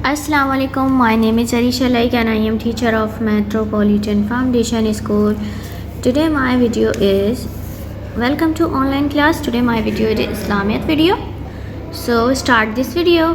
Assalamu alaikum. My name is Arisha Laik and I am teacher of Metropolitan Foundation School. Today my video is welcome to online class. Today my video is Islamiyat video. So start this video.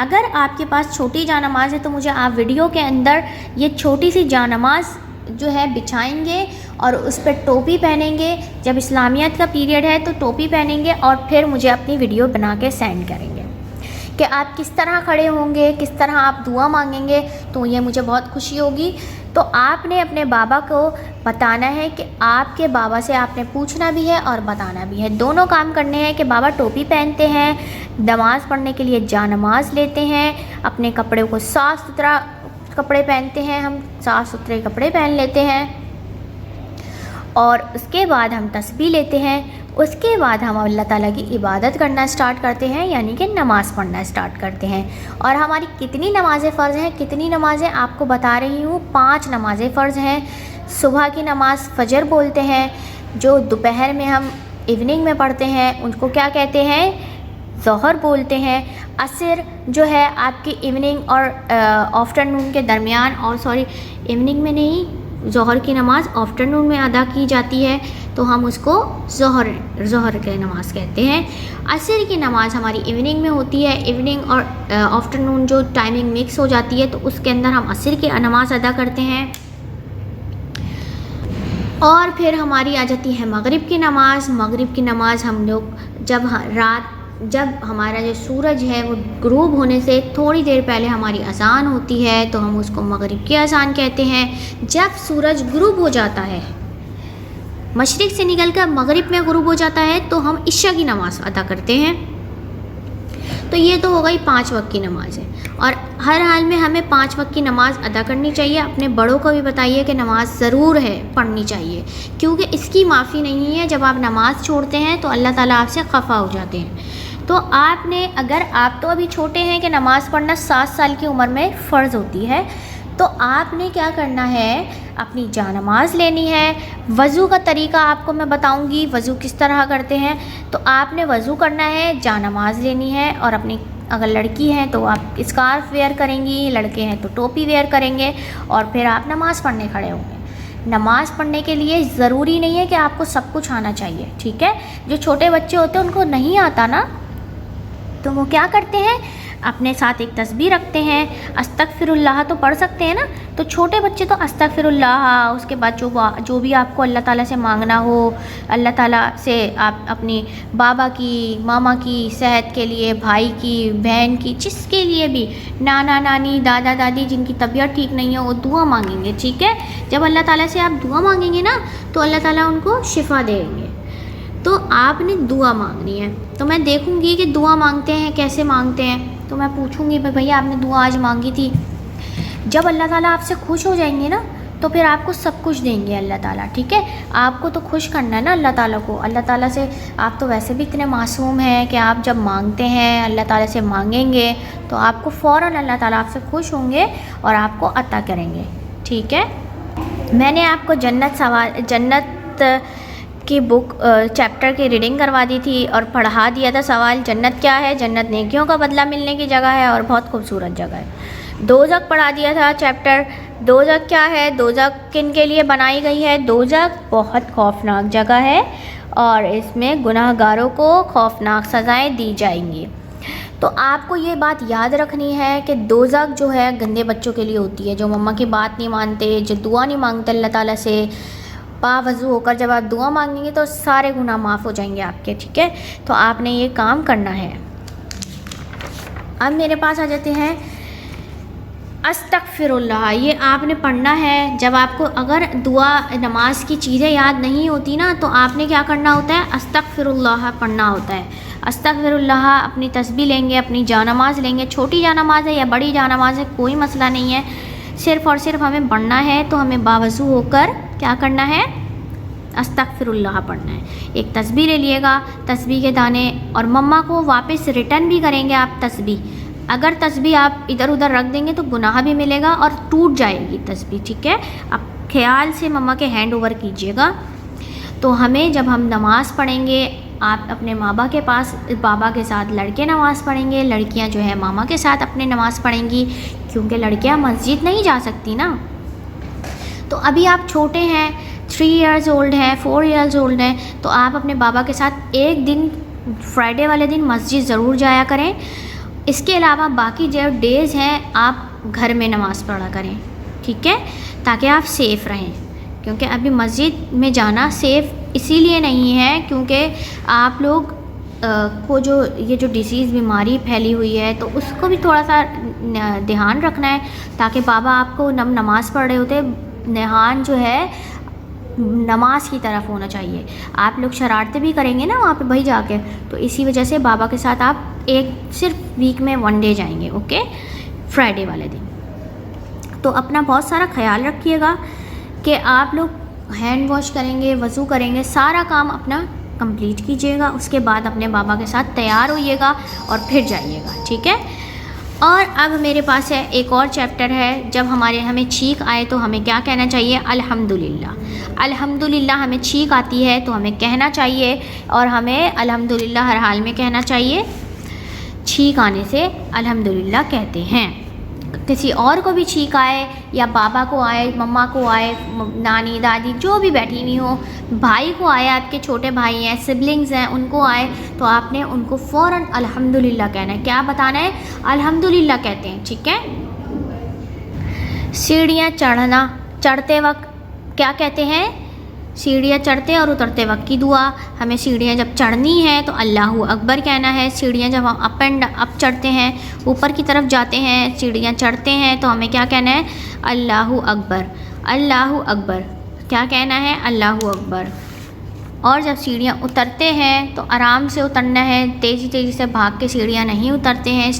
اگر آپ کے پاس چھوٹی جا نماز ہے تو مجھے آپ ویڈیو کے اندر یہ چھوٹی سی جا نماز جو ہے بچھائیں گے اور اس پہ ٹوپی پہنیں گے. جب اسلامیات کا پیریڈ ہے تو ٹوپی پہنیں گے اور پھر مجھے اپنی ویڈیو بنا کے سینڈ کریں گے کہ آپ کس طرح کھڑے ہوں گے, کس طرح آپ دعا مانگیں گے, تو یہ مجھے بہت خوشی ہوگی. تو آپ نے اپنے بابا کو بتانا ہے کہ آپ کے بابا سے آپ نے پوچھنا بھی ہے اور بتانا بھی ہے. دونوں کام کرنے ہیں کہ بابا ٹوپی پہنتے ہیں, نماز پڑھنے کے لیے جا نماز لیتے ہیں, اپنے کپڑے کو صاف ستھرا کپڑے پہنتے ہیں, ہم صاف ستھرے کپڑے پہن لیتے ہیں, اور اس کے بعد ہم تسبیح لیتے ہیں. اس کے بعد ہم اللہ تعالیٰ کی عبادت کرنا اسٹارٹ کرتے ہیں, یعنی کہ نماز پڑھنا اسٹارٹ کرتے ہیں. اور ہماری کتنی نمازیں فرض ہیں, کتنی نمازیں آپ کو بتا رہی ہوں. 5 نمازیں فرض ہیں. صبح کی نماز فجر بولتے ہیں, جو دوپہر میں ہم ایوننگ میں پڑھتے ہیں ان کو کیا کہتے ہیں, ظہر بولتے ہیں. عصر جو ہے آپ کی ایوننگ اور آفٹرنون کے درمیان, اور ایوننگ میں نہیں, ظہر کی نماز آفٹرنون میں ادا کی جاتی ہے تو ہم اس کو ظہر کی نماز کہتے ہیں. عصر کی نماز ہماری ایوننگ میں ہوتی ہے. ایوننگ اور آفٹرنون جو ٹائمنگ مکس ہو جاتی ہے تو اس کے اندر ہم عصر کی نماز ادا کرتے ہیں. اور پھر ہماری آ جاتی ہے مغرب کی نماز. مغرب کی نماز ہم لوگ جب ہمارا جو سورج ہے وہ غروب ہونے سے تھوڑی دیر پہلے ہماری اذان ہوتی ہے تو ہم اس کو مغرب کی اذان کہتے ہیں. جب سورج غروب ہو جاتا ہے, مشرق سے نکل کر مغرب میں غروب ہو جاتا ہے, تو ہم عشاء کی نماز ادا کرتے ہیں. تو یہ تو ہو گئی 5 وقت کی نماز ہے. اور ہر حال میں ہمیں 5 وقت کی نماز ادا کرنی چاہیے. اپنے بڑوں کو بھی بتائیے کہ نماز ضرور ہے, پڑھنی چاہیے, کیونکہ اس کی معافی نہیں ہے. جب آپ نماز چھوڑتے ہیں تو اللہ تعالیٰ آپ سے خفا ہو جاتے ہیں. تو آپ نے, اگر آپ تو ابھی چھوٹے ہیں کہ نماز پڑھنا 7 سال کی عمر میں فرض ہوتی ہے, تو آپ نے کیا کرنا ہے, اپنی جا نماز لینی ہے. وضو کا طریقہ آپ کو میں بتاؤں گی, وضو کس طرح کرتے ہیں. تو آپ نے وضو کرنا ہے, جا نماز لینی ہے, اور اپنی اگر لڑکی ہیں تو آپ اسکارف ویئر کریں گی, لڑکے ہیں تو ٹوپی ویئر کریں گے, اور پھر آپ نماز پڑھنے کھڑے ہوں گے. نماز پڑھنے کے لیے ضروری نہیں ہے کہ آپ کو سب کچھ آنا چاہیے, ٹھیک ہے. جو چھوٹے بچے ہوتے ہیں ان کو نہیں آتا نا, تو وہ کیا کرتے ہیں, اپنے ساتھ ایک تسبیح رکھتے ہیں. استغفر اللہ تو پڑھ سکتے ہیں نا, تو چھوٹے بچے تو استغفر اللہ, اس کے بعد جو بھی آپ کو اللہ تعالیٰ سے مانگنا ہو, اللہ تعالیٰ سے آپ اپنی بابا کی, ماما کی صحت کے لیے, بھائی کی, بہن کی, جس کے لیے بھی, نانا نانی, دادا دادی جن کی طبیعت ٹھیک نہیں ہے, وہ دعا مانگیں گے, ٹھیک ہے. جب اللہ تعالیٰ سے آپ دعا مانگیں گے نا تو اللہ تعالیٰ ان کو شفا دیں گے. تو آپ نے دعا مانگنی ہے. تو میں دیکھوں گی کہ دعا مانگتے ہیں کیسے مانگتے ہیں, تو میں پوچھوں گی بھیا آپ نے دعا آج مانگی تھی. جب اللہ تعالیٰ آپ سے خوش ہو جائیں گے نا تو پھر آپ کو سب کچھ دیں گے اللہ تعالیٰ, ٹھیک ہے. آپ کو تو خوش کرنا ہے نا اللہ تعالیٰ کو. اللہ تعالیٰ سے آپ تو ویسے بھی اتنے معصوم ہیں کہ آپ جب مانگتے ہیں اللہ تعالیٰ سے مانگیں گے تو آپ کو فوراً اللہ تعالیٰ آپ سے خوش ہوں گے اور آپ کو عطا کریں گے, ٹھیک ہے. میں نے آپ کو جنت کی بک چیپٹر کی ریڈنگ کروا دی تھی اور پڑھا دیا تھا سوال. جنت کیا ہے؟ جنت نیکیوں کا بدلہ ملنے کی جگہ ہے اور بہت خوبصورت جگہ ہے. دوزخ پڑھا دیا تھا چیپٹر. دوزخ کیا ہے, دوزخ کن کے لیے بنائی گئی ہے. دوزخ بہت خوفناک جگہ ہے اور اس میں گناہ گاروں کو خوفناک سزائیں دی جائیں گی. تو آپ کو یہ بات یاد رکھنی ہے کہ دوزخ جو ہے گندے بچوں کے لیے ہوتی ہے, جو مما کی بات نہیں مانتے, جو دعا نہیں مانگتے اللہ تعالیٰ سے. وضو ہو کر جب آپ دعا مانگیں گے تو سارے گناہ معاف ہو جائیں گے آپ کے, ٹھیک ہے. تو آپ نے یہ کام کرنا ہے. اب میرے پاس آ جاتے ہیں استغفر اللہ. یہ آپ نے پڑھنا ہے. جب آپ کو اگر دعا نماز کی چیزیں یاد نہیں ہوتی نا تو آپ نے کیا کرنا ہوتا ہے, استغفر اللہ پڑھنا ہوتا ہے. استغفر اللہ, اپنی تسبیح لیں گے, اپنی جا نماز لیں گے. چھوٹی جا نماز ہے یا بڑی جا نماز ہے کوئی مسئلہ نہیں ہے, صرف اور صرف ہمیں پڑھنا ہے. تو ہمیں باوضو ہو کر کیا کرنا ہے, استغفر اللہ پڑھنا ہے. ایک تسبیح لے لیے گا, تسبیح کے دانے, اور مما کو واپس ریٹرن بھی کریں گے آپ تسبیح. اگر تسبیح آپ ادھر ادھر رکھ دیں گے تو گناہ بھی ملے گا اور ٹوٹ جائے گی تسبیح, ٹھیک ہے. اب خیال سے مما کے ہینڈ اوور کیجیے گا. تو ہمیں جب ہم نماز پڑھیں گے, آپ اپنے بابا کے پاس, بابا کے ساتھ لڑکے نماز پڑھیں گے, لڑکیاں جو ہے ماما کے ساتھ اپنے نماز پڑھیں گی, کیونکہ لڑکیاں مسجد نہیں جا سکتی نا. تو ابھی آپ چھوٹے ہیں, 3 ایئرز اولڈ ہیں, 4 ایئرز اولڈ ہیں, تو آپ اپنے بابا کے ساتھ ایک دن فرائیڈے والے دن مسجد ضرور جایا کریں. اس کے علاوہ باقی جو ڈیز ہیں آپ گھر میں نماز پڑھا کریں، ٹھیک ہے، تاکہ آپ سیف رہیں، کیونکہ ابھی مسجد میں جانا سیف اسی لیے نہیں ہے کیونکہ آپ لوگ کو جو یہ جو ڈیزیز بیماری پھیلی ہوئی ہے تو اس کو بھی تھوڑا سا دھیان رکھنا ہے، تاکہ بابا آپ کو نماز پڑھ رہے ہوتے دھیان جو ہے نماز کی طرف ہونا چاہیے۔ آپ لوگ شرارتیں بھی کریں گے نا وہاں پہ بھائی جا کے، تو اسی وجہ سے بابا کے ساتھ آپ صرف ویک میں 1 ڈے جائیں گے، اوکے، فرائیڈے والے دن۔ تو اپنا بہت سارا خیال رکھیے گا کہ آپ لوگ ہینڈ واش کریں گے، وضو کریں گے، سارا کام اپنا کمپلیٹ کیجیے گا، اس کے بعد اپنے بابا کے ساتھ تیار ہوئیے گا اور پھر جائیے گا، ٹھیک ہے۔ اور اب میرے پاس ہے ایک اور چیپٹر ہے، جب ہمیں چھینک آئے تو ہمیں کیا کہنا چاہیے؟ الحمدللہ۔ الحمدللہ ہمیں چھینک آتی ہے تو ہمیں کہنا چاہیے، اور ہمیں الحمدللہ ہر حال میں کہنا چاہیے۔ چھینک آنے سے الحمدللہ کہتے ہیں۔ کسی اور کو بھی چھینک آئے یا بابا کو آئے، مما کو آئے، نانی دادی جو بھی بیٹھی ہوئی ہوں، بھائی کو آئے، آپ کے چھوٹے بھائی ہیں، سبلنگز ہیں، ان کو آئے تو آپ نے ان کو فوراً الحمدللہ کہنا ہے۔ کیا بتانا ہے؟ الحمدللہ کہتے ہیں، ٹھیک ہے۔ سیڑھیاں چڑھتے وقت کیا کہتے ہیں؟ سیڑھیاں چڑھتے اور اترتے وقت کی دعا۔ ہمیں سیڑھیاں جب چڑھنی ہے تو اللہ اکبر کہنا ہے، سیڑھیاں جب ہم اپ چڑھتے ہیں، اوپر کی طرف جاتے ہیں، سیڑھیاں چڑھتے ہیں تو ہمیں کیا کہنا ہے؟ اللہ اکبر، اللہ اکبر، کیا کہنا ہے؟ اللہ اکبر۔ اور جب سیڑھیاں اترتے ہیں تو آرام سے اترنا ہے، تیزی سے بھاگ کے سیڑھیاں نہیں اترتے ہیں،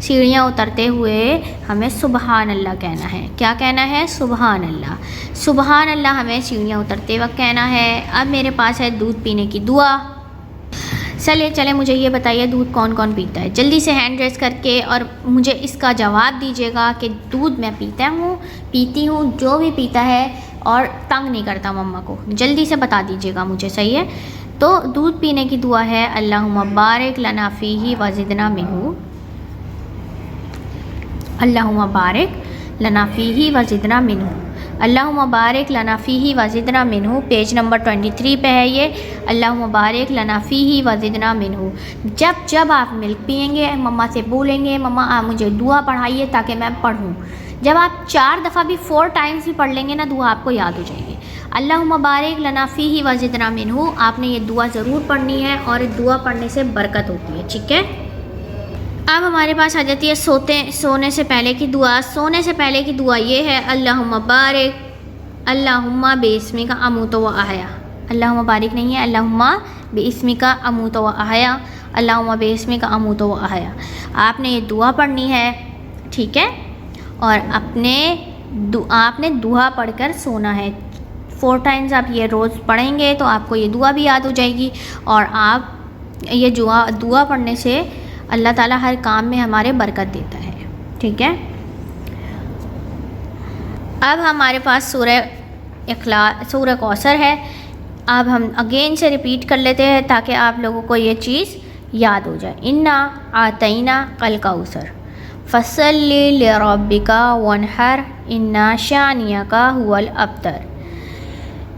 سیڑھیاں اترتے ہوئے ہمیں سبحان اللہ کہنا ہے۔ کیا کہنا ہے؟ سبحان اللہ، سبحان اللہ ہمیں سیڑھیاں اترتے وقت کہنا ہے۔ اب میرے پاس ہے دودھ پینے کی دعا۔ چلے مجھے یہ بتائیے دودھ کون کون پیتا ہے؟ جلدی سے ہینڈ ریز کر کے اور مجھے اس کا جواب دیجیے گا کہ دودھ میں پیتی ہوں، جو بھی پیتا ہے اور تنگ نہیں کرتا مما کو، جلدی سے بتا دیجیے گا مجھے، صحیح ہے؟ تو دودھ پینے کی دعا ہے اللہم بارک لنا فیہ وزدنا منہ، اللہم بارک لنا فیہ وزدنا منہ، اللہم بارک لنا فیہ وزدنا منہ، پیج نمبر 23 پہ ہے یہ، اللہم بارک لنا فیہ وزدنا منہ۔ جب آپ ملک پئیں گے مما سے بولیں گے مما آپ مجھے دعا پڑھائیے تاکہ میں پڑھوں، جب آپ 4 دفعہ بھی 4 ٹائمز بھی پڑھ لیں گے نا دعا آپ کو یاد ہو جائے گی۔ اللہم بارک لنا فیہ وزدنا منہ، آپ نے یہ دعا ضرور پڑھنی ہے اور دعا پڑھنے سے برکت ہوتی ہے، ٹھیک ہے۔ اب ہمارے پاس آ جاتی ہے سونے سے پہلے کی دعا۔ سونے سے پہلے کی دعا یہ ہے اللہم بارک اللہم باسمک اموت و احیا، اللہم بارک نہیں ہے، اللہم باسمک اموت و احیا، اللہم باسمک اموت و احیا، آپ نے یہ دعا پڑھنی ہے، ٹھیک ہے۔ اور آپ نے دعا پڑھ کر سونا ہے، 4 ٹائمز آپ یہ روز پڑھیں گے تو آپ کو یہ دعا بھی یاد ہو جائے گی، اور آپ یہ دعا پڑھنے سے اللہ تعالیٰ ہر کام میں ہمارے برکت دیتا ہے، ٹھیک ہے۔ اب ہمارے پاس سورہ کوثر ہے، اب ہم اگین سے ریپیٹ کر لیتے ہیں تاکہ آپ لوگوں کو یہ چیز یاد ہو جائے۔ انا اعطیناک الکوثر فصلی لربک وانحر ان شانئک هو الابتر،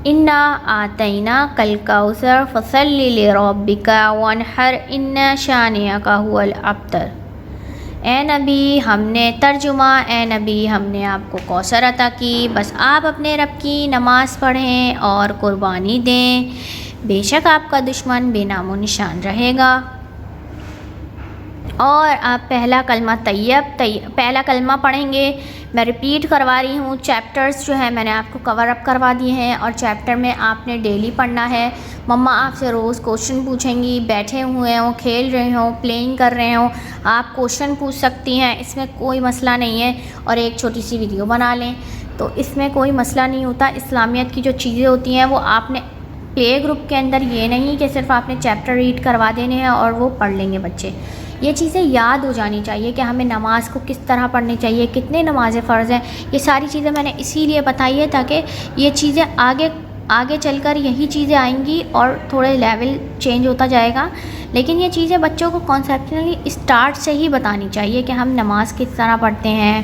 انا اعطیناک الکوثر فصلی لربک وانحر ان شانئک هو الابتر۔ اے نبی ہم نے ترجمہ، اے نبی ہم نے آپ کو کوثر عطا کی، بس آپ اپنے رب کی نماز پڑھیں اور قربانی دیں، بے شک آپ کا دشمن بے نام و نشان رہے گا۔ اور آپ پہلا کلمہ پڑھیں گے، میں ریپیٹ کروا رہی ہوں، چیپٹرز جو ہیں میں نے آپ کو کور اپ کروا دیے ہیں، اور چیپٹر میں آپ نے ڈیلی پڑھنا ہے۔ مما آپ سے روز کوشچن پوچھیں گی، بیٹھے ہوئے ہوں، کھیل رہے ہوں، پلینگ کر رہے ہوں، آپ کوشچن پوچھ سکتی ہیں، اس میں کوئی مسئلہ نہیں ہے، اور ایک چھوٹی سی ویڈیو بنا لیں تو اس میں کوئی مسئلہ نہیں ہوتا۔ اسلامیت کی جو چیزیں ہوتی ہیں وہ آپ نے پلے گروپ کے اندر، یہ نہیں کہ صرف آپ نے چیپٹر ریڈ کروا دینے ہیں اور وہ پڑھ لیں گے بچے، یہ چیزیں یاد ہو جانی چاہیے کہ ہمیں نماز کو کس طرح پڑھنی چاہیے، کتنے نمازیں فرض ہیں، یہ ساری چیزیں میں نے اسی لیے بتائی ہے تاکہ یہ چیزیں آگے چل کر یہی چیزیں آئیں گی اور تھوڑے لیول چینج ہوتا جائے گا، لیکن یہ چیزیں بچوں کو کانسیپچولی اسٹارٹ سے ہی بتانی چاہیے کہ ہم نماز کس طرح پڑھتے ہیں،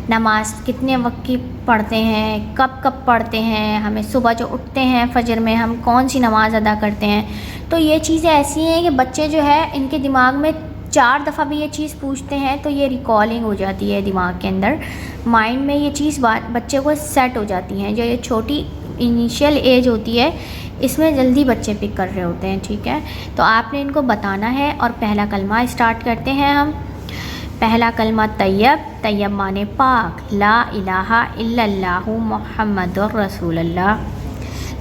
نماز کتنے وقت کی پڑھتے ہیں، کب پڑھتے ہیں، ہمیں صبح جو اٹھتے ہیں فجر میں ہم کون سی نماز ادا کرتے ہیں۔ تو یہ چیزیں ایسی ہیں کہ بچے جو ہے ان کے دماغ میں 4 دفعہ بھی یہ چیز پوچھتے ہیں تو یہ ریکالنگ ہو جاتی ہے دماغ کے اندر، مائنڈ میں یہ چیز بچے کو سیٹ ہو جاتی ہیں. جو یہ چھوٹی انیشیل ایج ہوتی ہے اس میں جلدی بچے پک کر رہے ہوتے ہیں. ٹھیک ہے، تو آپ نے ان کو بتانا ہے. اور پہلا کلمہ اسٹارٹ کرتے ہیں ہم. پہلا کلمہ طیب. طیب معنی پاک. لا الہ الا اللہ محمد الرسول اللہ.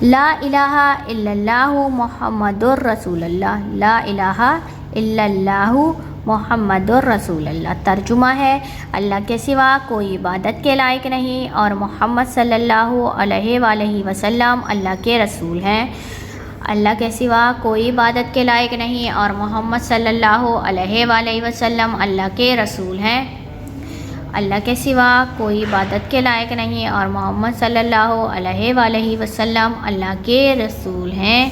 لا الہ الا اللہ محمد الرسول اللہ. لا الہ الا اللہ محمد الرسول اللہ. ترجمہ ہے اللہ کے سوا کوئی عبادت کے لائق نہیں اور محمد صلی اللہ علیہ وآلہ وسلم اللہ کے رسول ہیں. اللہ کے سوا کوئی عبادت کے لائق نہیں اور محمد صلی اللہ علیہ وآلہ وسلم اللہ کے رسول ہیں. اللہ کے سوا کوئی عبادت کے لائق نہیں اور محمد صلی اللہ علیہ وآلہ وسلم اللہ کے رسول ہیں.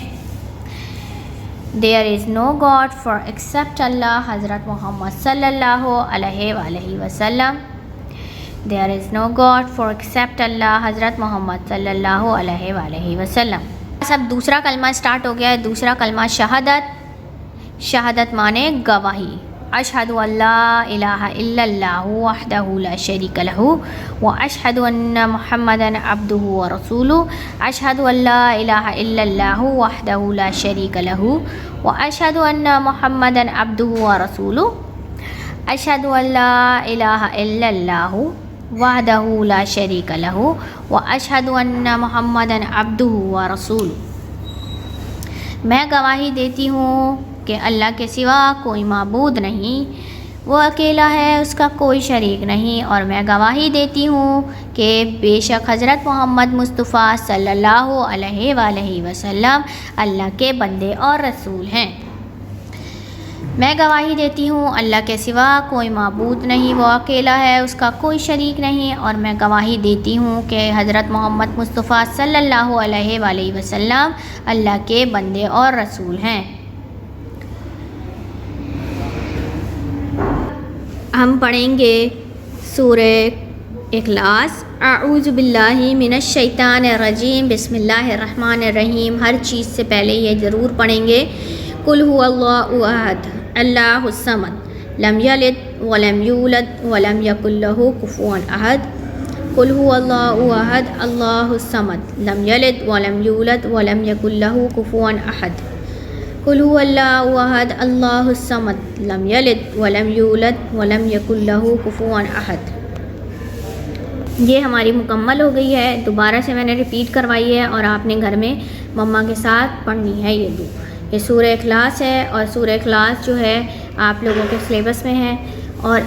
There is no God for except Allah. حضرت محمد صلی اللہ علیہ وآلہ وسلم. There is no God for except Allah. حضرت محمد صلی اللہ علیہ وآلہ وسلم. سب دوسرا کلمہ سٹارٹ ہو گیا ہے. دوسرا کلمہ شہادت. شہادت معنی گواہی. اشہد ان لا الہ الا اللہ وحدہ لا شریک لہ واشہد ان محمدا عبدہ ورسولہ. اشہد ان لا الہ الا اللہ وحدہ لا شریک لہ واشہد ان محمدا عبدہ ورسولہ. اشہد ان لا الہ الا اللہ وحدہ لا شریک لہ واشہد ان محمدا عبدہ ورسولہ. میں گواہی دیتی ہوں کہ اللہ کے سوا کوئی معبود نہیں، وہ اکیلا ہے، اس کا کوئی شریک نہیں. اور میں گواہی دیتی ہوں کہ بے شک حضرت محمد مصطفیٰ صلی اللہ علیہ وآلہ وسلم اللہ کے بندے اور رسول ہیں. میں گواہی دیتی ہوں اللہ کے سوا کوئی معبود نہیں، وہ اکیلا ہے، اس کا کوئی شریک نہیں. اور میں گواہی دیتی ہوں کہ حضرت محمد مصطفیٰ صلی اللہ علیہ وآلہ وسلم اللہ کے بندے اور رسول ہیں. ہم پڑھیں گے سورہ اخلاص. اعوذ باللہ من الشیطان الرجیم. بسم اللہ الرحمن الرحیم. ہر چیز سے پہلے یہ ضرور پڑھیں گے قل هو اللہ احد اللہ الصمد لم یلد ولم یولد ولم یکن لہ کفوا احد. قل هو اللہ احد اللہ الصمد لم یلد ولم یولد ولم یکن لہ کفوا احد. قل هو اللہ احد اللہ الصمد لم یلد ولم یولد ولم یکن لہ کفوا احد. یہ ہماری مکمل ہو گئی ہے. دوبارہ سے میں نے ریپیٹ کروائی ہے اور آپ نے گھر میں مما کے ساتھ پڑھنی ہے. یہ سورہ اخلاص ہے اور سورہ اخلاص جو ہے آپ لوگوں کے سلیبس میں ہے. اور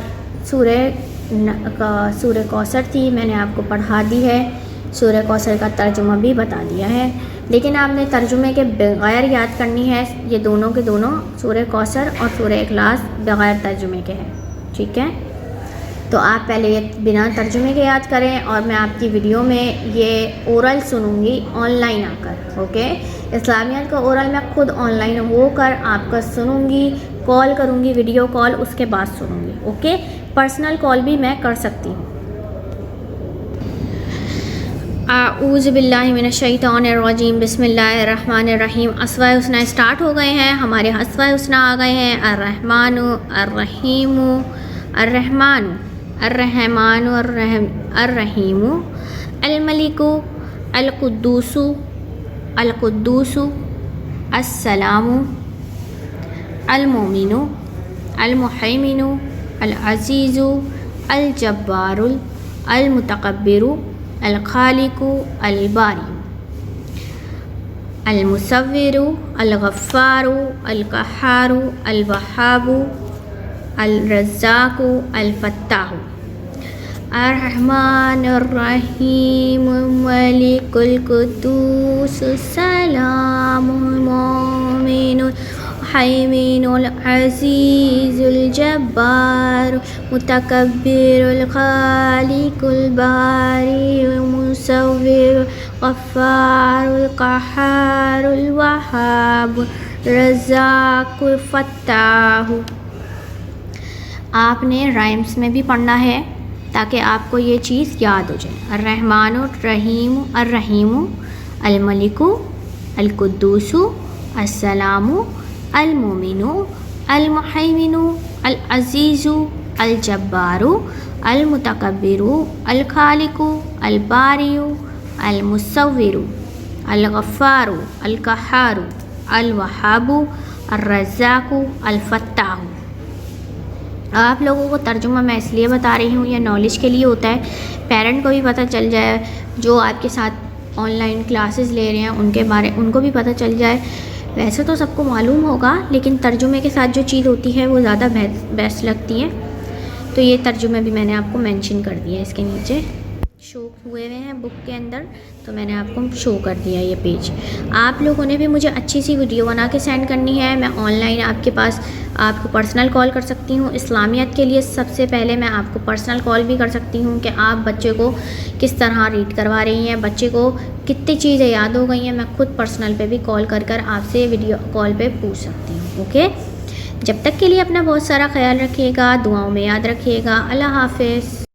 سورہ کوثر تھی، میں نے آپ کو پڑھا دی ہے. سورہ کوثر کا ترجمہ بھی بتا دیا ہے، لیکن آپ نے ترجمے کے بغیر یاد کرنی ہے. یہ دونوں کے دونوں سورہ کوثر اور سورہ اخلاص بغیر ترجمے کے ہیں. ٹھیک ہے، تو آپ پہلے یہ بنا ترجمے کے یاد کریں اور میں آپ کی ویڈیو میں یہ اورل سنوں گی آن لائن آ کر. اوکے، اسلامیات کا اورل میں خود آن لائن ہو کر آپ کا سنوں گی، کال کروں گی، ویڈیو کال، اس کے بعد سنوں گی. اوکے، پرسنل کال بھی میں کر سکتی ہوں. اعوذ باللہ من الشیطان الرجیم. بسم اللہ الرحمن الرحیم. اسماء الحسنی اسٹارٹ ہو گئے ہیں ہمارے. اسماء الحسنی آ گئے ہیں. الرحمن الرحیم الرحمن الرحمن الرحیم الملک القدوس القدوس السلام المؤمن المحیمن العزیز الجبار المتکبر الخالق الباری المصور الغفار القہار الوہاب الرزاق الفتاح الرحمن الرحیم ملک القدوس السلام المؤمن الحیمن العزیز الجبار متکبر الخالق الباری المصور الغفار القہار الوہاب الرزاق الفتاح. آپ نے رائمز میں بھی پڑھنا ہے تاکہ آپ کو یہ چیز یاد ہو جائے. الرحمن الرحیم الرحیم الملک القدوس السلام المؤمن المحیمن العزیز، الجبار، المتکبر، الخالق، الباری، المصور، الغفار، القہار، الوہاب، الرزاق، الفتاح۔ آپ لوگوں کو ترجمہ میں اس لیے بتا رہی ہوں، یہ نالج کے لیے ہوتا ہے، پیرنٹ کو بھی پتہ چل جائے، جو آپ کے ساتھ آن لائن کلاسز لے رہے ہیں ان کو بھی پتہ چل جائے۔ ویسے تو سب کو معلوم ہوگا، لیکن ترجمے کے ساتھ جو چیز ہوتی ہے وہ زیادہ بیسٹ لگتی ہے، تو یہ ترجمے بھی میں نے آپ کو مینشن کر دیا ہے، اس کے نیچے شو ہوئے ہیں بک کے اندر، تو میں نے آپ کو شو کر دیا یہ پیج۔ آپ لوگوں نے بھی مجھے اچھی سی ویڈیو بنا کے سینڈ کرنی ہے، میں آن لائن آپ کے پاس آپ کو پرسنل کال کر سکتی ہوں۔ اسلامیات کے لیے سب سے پہلے میں آپ کو پرسنل کال بھی کر سکتی ہوں کہ آپ بچے کو کس طرح ریڈ کروا رہی ہیں، بچے کو کتنی چیزیں یاد ہو گئی ہیں، میں خود پرسنل پہ بھی کال کر آپ سے ویڈیو کال پہ پوچھ سکتی ہوں۔ اوکے، جب تک کے لیے اپنا بہت سارا خیال رکھیے گا، دعاؤں میں یاد رکھیے گا۔ اللہ حافظ۔